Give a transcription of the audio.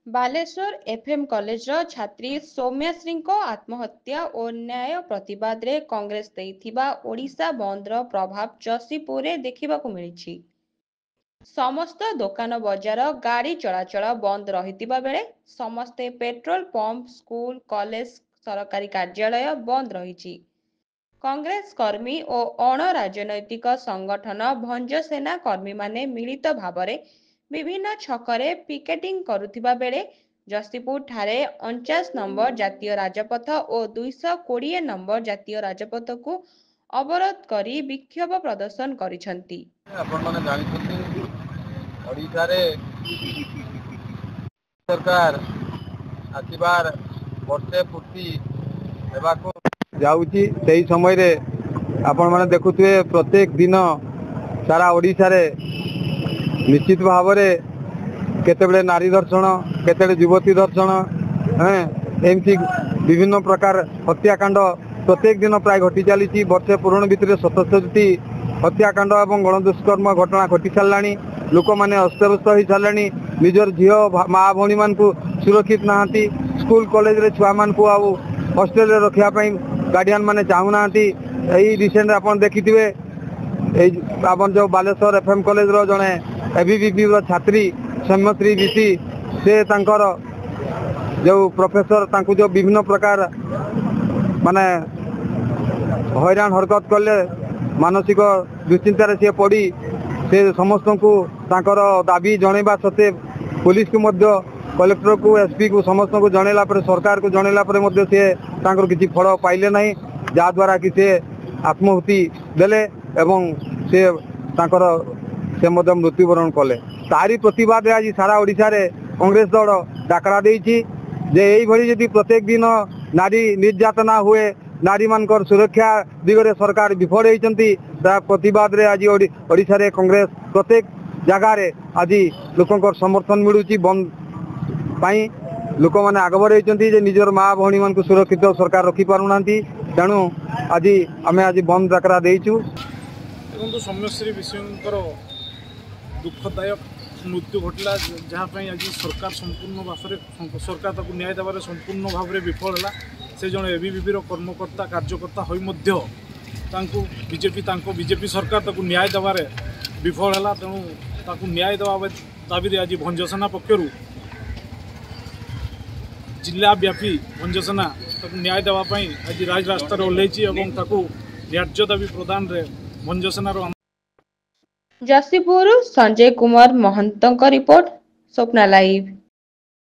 Balasore FM କଲେଜର ଛାତ୍ରୀ ସୌମ୍ୟାଶ୍ରୀଙ୍କ ଆତ୍ମହତ୍ୟା ଓ ନ୍ୟାୟ ପ୍ରତିବାଦରେ କଂଗ୍ରେସ ଦେଇଥିବା ଓଡ଼ିଶା ବନ୍ଦର ପ୍ରଭାବ ଯଶୀପୁରରେ ଦେଖିବାକୁ ମିଳିଛି। ସମସ୍ତ ଦୋକାନ ବଜାର ଗାଡ଼ି ଚଳାଚଳ ବନ୍ଦ ରହିଥିବା ବେଳେ ସମସ୍ତେ ପେଟ୍ରୋଲ ପମ୍ପ ସ୍କୁଲ କଲେଜ ସରକାରୀ କାର୍ଯ୍ୟାଳୟ ବନ୍ଦ ରହିଛି। କଂଗ୍ରେସ କର୍ମୀ ଓ ଅଣ-ରାଜନୈତିକ ସଂଗଠନ ଭଞ୍ଜସେନା କର୍ମୀମାନେ ମିଳିତ ଭାବରେ ବିଭିନ୍ନ ଛକରେ ପିକେଟିଂ କରୁଥିବା ବେଳେ ଯଶୀପୁର ଠାରେ 49 ନମ୍ବର ଜାତୀୟ ରାଜପଥ ଓ 220 ନମ୍ବର ଜାତୀୟ ରାଜପଥକୁ ଅବରୋଧ କରି ବିକ୍ଷୋଭ ପ୍ରଦର୍ଶନ କରିଛନ୍ତି। ଆପଣମାନେ ଜାଣିଛନ୍ତି ଓଡ଼ିଶାରେ ସରକାର ଆସିବାର ବର୍ଷେ ପୂର୍ତ୍ତି ହେବାକୁ ଯାଉଛି। ସେହି ସମୟରେ ଆପଣମାନେ ଦେଖୁଥିବେ ପ୍ରତ୍ୟେକ ଦିନ ସାରା ଓଡ଼ିଶାରେ ନିଶ୍ଚିତ ଭାବରେ କେତେବେଳେ ନାରୀ ଦର୍ଶନ, କେତେବେଳେ ଯୁବତୀ ଦର୍ଶନ, ଏମିତି ବିଭିନ୍ନ ପ୍ରକାର ହତ୍ୟାକାଣ୍ଡ ପ୍ରତ୍ୟେକ ଦିନ ପ୍ରାୟ ଘଟି ଚାଲିଛି। ବର୍ଷେ ପୂରଣ ଭିତରେ 77ଟି ହତ୍ୟାକାଣ୍ଡ ଏବଂ ଗଣଦୁଷ୍କର୍ମ ଘଟଣା ଘଟି ସାରିଲାଣି। ଲୋକମାନେ ଅସ୍ତବ୍ୟସ୍ତ ହୋଇସାରିଲେଣି। ନିଜର ଝିଅ ମା ଭଉଣୀମାନଙ୍କୁ ସୁରକ୍ଷିତ ନାହାନ୍ତି। ସ୍କୁଲ କଲେଜରେ ଛୁଆମାନଙ୍କୁ ଆଉ ହଷ୍ଟେଲରେ ରଖିବା ପାଇଁ ଗାର୍ଡିଆନ୍ ମାନେ ଚାହୁଁନାହାନ୍ତି। ଏହି ରିସେଣ୍ଟ ଆପଣ ଦେଖିଥିବେ এই ଆପଣ ଯେଉଁ ବାଲେଶ୍ୱର ଏଫ୍ଏମ୍ କଲେଜର ଜଣେ ଏବିଭିପିର ଛାତ୍ରୀ ସୌମ୍ୟଶ୍ରୀ ବିଶି, ସେ ତାଙ୍କର ଯେଉଁ ପ୍ରଫେସର ତାଙ୍କୁ ଯେଉଁ ବିଭିନ୍ନ ପ୍ରକାର ମାନେ ହଇରାଣ ହରକତ କଲେ, ମାନସିକ ଦୁଶ୍ଚିନ୍ତାରେ ସିଏ ପଡ଼ି ସେ ସମସ୍ତଙ୍କୁ ତାଙ୍କର ଦାବି ଜଣାଇବା ସତ୍ତ୍ୱେ ପୁଲିସକୁ ମଧ୍ୟ କଲେକ୍ଟରକୁ ଏସ୍ପିକୁ ସମସ୍ତଙ୍କୁ ଜଣାଇଲା ପରେ ସରକାରକୁ ଜଣାଇଲା ପରେ ମଧ୍ୟ ସେ ତାଙ୍କର କିଛି ଫଳ ପାଇଲେ ନାହିଁ, ଯାହାଦ୍ୱାରା କି ସେ ଆତ୍ମାହୁତି ଦେଲେ ଏବଂ ସେ ତାଙ୍କର ସେ ମଧ୍ୟ ମୃତ୍ୟୁବରଣ କଲେ। ତାରି ପ୍ରତିବାଦରେ ଆଜି ସାରା ଓଡ଼ିଶାରେ କଂଗ୍ରେସ ଦଳ ଡାକରା ଦେଇଛି ଯେ ଏଇଭଳି ଯଦି ପ୍ରତ୍ୟେକ ଦିନ ନାରୀ ନିର୍ଯାତନା ହୁଏ, ନାରୀମାନଙ୍କର ସୁରକ୍ଷା ଦିଗରେ ସରକାର ବିଫଳ ହୋଇଛନ୍ତି, ତା ପ୍ରତିବାଦରେ ଆଜି ଓଡ଼ିଶାରେ କଂଗ୍ରେସ ପ୍ରତ୍ୟେକ ଜାଗାରେ ଆଜି ଲୋକଙ୍କର ସମର୍ଥନ ମିଳୁଛି। ବନ୍ଦ ପାଇଁ ଲୋକମାନେ ଆଗଭର ହୋଇଛନ୍ତି ଯେ ନିଜର ମା ଭଉଣୀମାନଙ୍କୁ ସୁରକ୍ଷିତ ସରକାର ରଖିପାରୁନାହାନ୍ତି। ତେଣୁ ଆଜି ଆମେ ବନ୍ଦ ଡାକରା ଦେଇଛୁ। ଦେଖନ୍ତୁ, ସୌମ୍ୟଶ୍ରୀ ବିଷୟଙ୍କର ଦୁଃଖଦାୟକ ମୃତ୍ୟୁ ଘଟିଲା, ଯାହାପାଇଁ ଆଜି ସରକାର ସମ୍ପୂର୍ଣ୍ଣ ଭାବରେ ସରକାର ତାକୁ ନ୍ୟାୟ ଦେବାରେ ସମ୍ପୂର୍ଣ୍ଣ ଭାବରେ ବିଫଳ ହେଲା। ସେ ଜଣେ ଏବିଭିପିର କର୍ମକର୍ତ୍ତା କାର୍ଯ୍ୟକର୍ତ୍ତା ହୋଇ ମଧ୍ୟ ତାଙ୍କ ବିଜେପି ସରକାର ତାକୁ ନ୍ୟାୟ ଦେବାରେ ବିଫଳ ହେଲା। ତେଣୁ ତାକୁ ନ୍ୟାୟ ଦେବା ଦାବିରେ ଆଜି ଭଞ୍ଜସେନା ପକ୍ଷରୁ ଜିଲ୍ଲା ବ୍ୟାପୀ ଭଞ୍ଜସେନା ତାକୁ ନ୍ୟାୟ ଦେବା ପାଇଁ ଆଜି ରାଜରାସ୍ତାରେ ଓହ୍ଲାଇଛି ଏବଂ ତାକୁ ନ୍ୟାଯ୍ୟ ଦାବି ପ୍ରଦାନରେ ଭଞ୍ଜସେନାର ଯଶୀପୁର ସଞ୍ଜୟ କୁମାର ମହନ୍ତଙ୍କ ରିପୋର୍ଟ, ସ୍ୱପ୍ନା ଲାଇଭ୍।